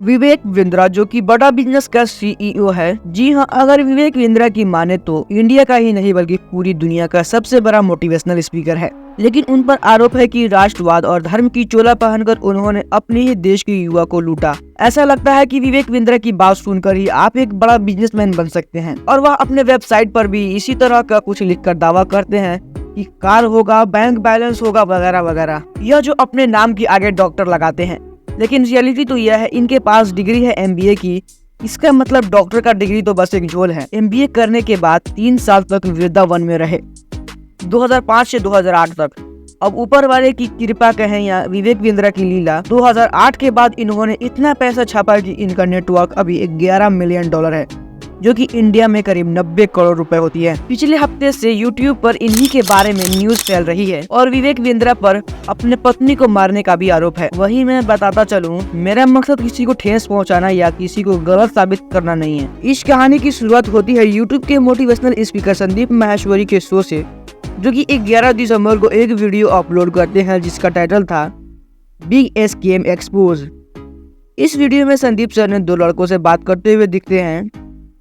विवेक बिंद्रा जो कि बड़ा बिजनेस का सीईओ है। जी हाँ, अगर विवेक बिंद्रा की माने तो इंडिया का ही नहीं बल्कि पूरी दुनिया का सबसे बड़ा मोटिवेशनल स्पीकर है। लेकिन उन पर आरोप है कि राष्ट्रवाद और धर्म की चोला पहनकर उन्होंने अपने ही देश के युवा को लूटा। ऐसा लगता है कि विवेक बिंद्रा की बात सुनकर ही आप एक बड़ा बिजनेसमैन बन सकते हैं। और वह अपने वेबसाइट पर भी इसी तरह का कुछ लिखकर दावा करते हैं कि कार होगा, बैंक बैलेंस होगा, वगैरह वगैरह। यह जो अपने नाम के आगे डॉक्टर लगाते हैं, लेकिन रियलिटी तो यह है इनके पास डिग्री है एमबीए की। इसका मतलब डॉक्टर का डिग्री तो बस एक झोल है। एमबीए करने के बाद 3 साल तक वृंदावन में रहे, 2005 से 2008 तक। अब ऊपर वाले की कृपा कहें या विवेक बिंद्रा की लीला, 2008 के बाद इन्होंने इतना पैसा छापा कि इनका नेटवर्क अभी 11 मिलियन डॉलर है, जो कि इंडिया में करीब 90 करोड़ रुपए होती है। पिछले हफ्ते से यूट्यूब पर इन्हीं के बारे में न्यूज फैल रही है और विवेक बिंद्रा पर अपने पत्नी को मारने का भी आरोप है। वही मैं बताता चलूं, मेरा मकसद किसी को ठेस पहुंचाना या किसी को गलत साबित करना नहीं है। इस कहानी की शुरुआत होती है यूट्यूब के मोटिवेशनल स्पीकर संदीप माहेश्वरी के शो से, जो कि 11 दिसंबर को एक वीडियो अपलोड करते हैं जिसका टाइटल था बिग स्कैम एक्सपोज। इस वीडियो में संदीप सर ने 2 लड़कों से बात करते हुए दिखते हैं,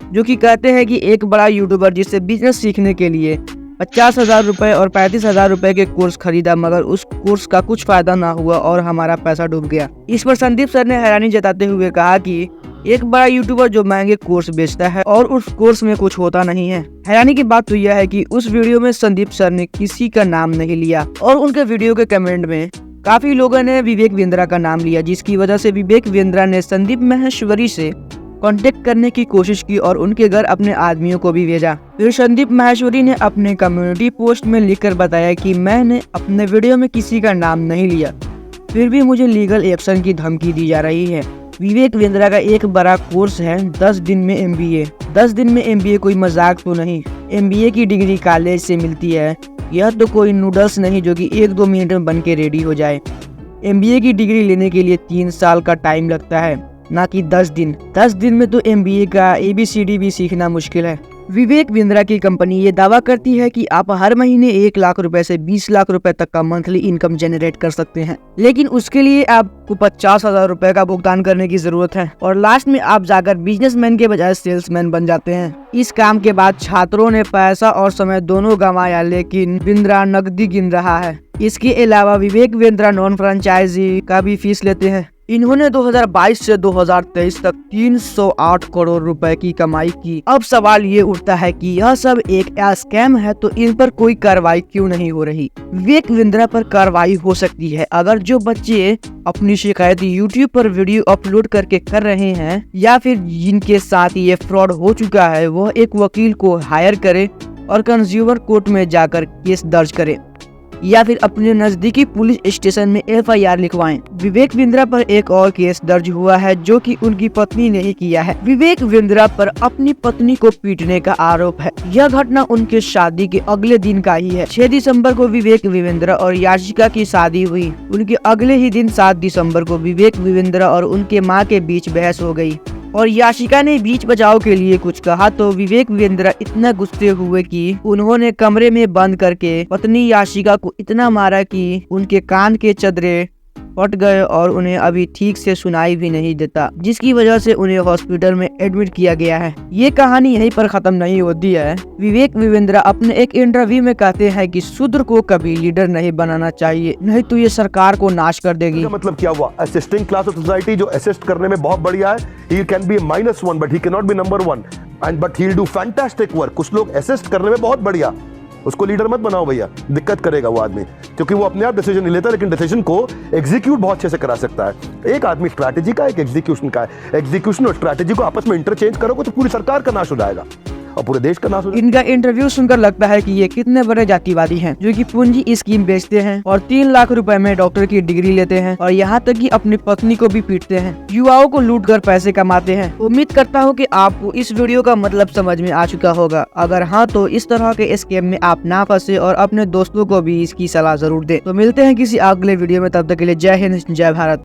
जो कि कहते हैं कि एक बड़ा यूट्यूबर जिससे बिजनेस सीखने के लिए 50,000 रुपए और 35,000 रुपए के कोर्स खरीदा, मगर उस कोर्स का कुछ फायदा ना हुआ और हमारा पैसा डूब गया। इस पर संदीप सर ने हैरानी जताते हुए कहा कि एक बड़ा यूट्यूबर जो महंगे कोर्स बेचता है और उस कोर्स में कुछ होता नहीं है। हैरानी की बात तो यह है कि उस वीडियो में संदीप सर ने किसी का नाम नहीं लिया और उनके वीडियो के कमेंट में काफी लोगों ने विवेक बिंद्रा का नाम लिया, जिसकी वजह से विवेक बिंद्रा ने संदीप माहेश्वरी से कांटेक्ट करने की कोशिश की और उनके घर अपने आदमियों को भी भेजा। फिर संदीप माहेश्वरी ने अपने कम्युनिटी पोस्ट में लिखकर बताया कि मैंने अपने वीडियो में किसी का नाम नहीं लिया, फिर भी मुझे लीगल एक्शन की धमकी दी जा रही है। विवेक बिंद्रा का एक बड़ा कोर्स है 10 दिन में एमबीए। 10 दिन में एमबीए कोई मजाक तो नहीं। एमबीए की डिग्री कॉलेज से मिलती है, यह तो कोई नूडल्स नहीं जो कि 1-2 मिनट में बन के रेडी हो जाए। एमबीए की डिग्री लेने के लिए 3 साल का टाइम लगता है, ना कि 10 दिन। 10 दिन में तो एमबीए का ABCD भी सीखना मुश्किल है। विवेक बिंद्रा की कंपनी ये दावा करती है कि आप हर महीने 1 लाख रुपए से 20 लाख रुपए तक का मंथली इनकम जनरेट कर सकते हैं, लेकिन उसके लिए आपको 50,000 रुपए का भुगतान करने की जरूरत है और लास्ट में आप जाकर बिजनेसमैन के बजाय सेल्समैन बन जाते हैं। इस काम के बाद छात्रों ने पैसा और समय दोनों गंवाया, लेकिन बिंद्रा नकदी गिन रहा है। इसके अलावा विवेक बिंद्रा नॉन फ्रेंचाइजी का भी फीस लेते हैं। इन्होंने 2022 से 2023 तक 308 करोड़ रुपए की कमाई की। अब सवाल ये उठता है कि यह सब एक स्कैम है तो इन पर कोई कार्रवाई क्यों नहीं हो रही। विवेक बिंद्रा पर कार्रवाई हो सकती है अगर जो बच्चे अपनी शिकायत यूट्यूब पर वीडियो अपलोड करके कर रहे हैं या फिर जिनके साथ ये फ्रॉड हो चुका है, वह एक वकील को हायर करे और कंज्यूमर कोर्ट में जाकर केस दर्ज करे या फिर अपने नजदीकी पुलिस स्टेशन में FIR लिखवाएं। विवेक बिंद्रा पर एक और केस दर्ज हुआ है जो कि उनकी पत्नी ने ही किया है। विवेक बिंद्रा पर अपनी पत्नी को पीटने का आरोप है। यह घटना उनके शादी के अगले दिन का ही है। 6 दिसंबर को विवेक बिंद्रा और याशिका की शादी हुई। उनके अगले ही दिन 7 दिसंबर को विवेक बिंद्रा और उनके माँ के बीच बहस हो गई और याशिका ने बीच बचाव के लिए कुछ कहा तो विवेक बिंद्रा इतना गुस्से हुए कि उन्होंने कमरे में बंद करके पत्नी याशिका को इतना मारा कि उनके कान के चदरे फट गए और उन्हें अभी ठीक से सुनाई भी नहीं देता, जिसकी वजह से उन्हें हॉस्पिटल में एडमिट किया गया है। ये कहानी यहीं पर खत्म नहीं होती है। विवेक बिंद्रा अपने एक इंटरव्यू में कहते हैं कि शूद्र को कभी लीडर नहीं बनाना चाहिए, नहीं तो ये सरकार को नाश कर देगी। मतलब क्या हुआ? असिस्टिंग क्लास ऑफ सोसाइटी जो असिस्ट करने में बहुत बढ़िया है, he can be -1 but he cannot be number 1 and but he'll do fantastic work। कुछ लोग असिस्ट करने में बहुत बढ़िया, उसको लीडर मत बनाओ भैया, दिक्कत करेगा वो आदमी, क्योंकि वो अपने आप डिसीजन नहीं लेता लेकिन डिसीजन को एग्जीक्यूट बहुत अच्छे से करा सकता है। एक आदमी स्ट्रैटेजी का, एक एग्जीक्यूशन का है। एग्जीक्यूशन और स्ट्रैटेजी को आपस में इंटरचेंज करोगे तो पूरी सरकार का नाश हो जाएगा और पूरे देश का नाश हो जाएगा। इनका इंटरव्यू सुनकर लगता है कि ये कितने बड़े जातिवादी हैं, जो कि पूंजी स्कीम बेचते हैं और 3 लाख रुपए में डॉक्टर की डिग्री लेते हैं और यहाँ तक कि अपनी पत्नी को भी पीटते हैं, युवाओं को लूट कर पैसे कमाते हैं। उम्मीद करता हूँ कि आपको इस वीडियो का मतलब समझ में आ चुका होगा। अगर हाँ तो इस तरह के स्कैम में आप ना फंसे और अपने दोस्तों को भी इसकी सलाह जरूर दें। तो मिलते हैं किसी अगले वीडियो में, तब तक के लिए जय हिंद, जय भारत।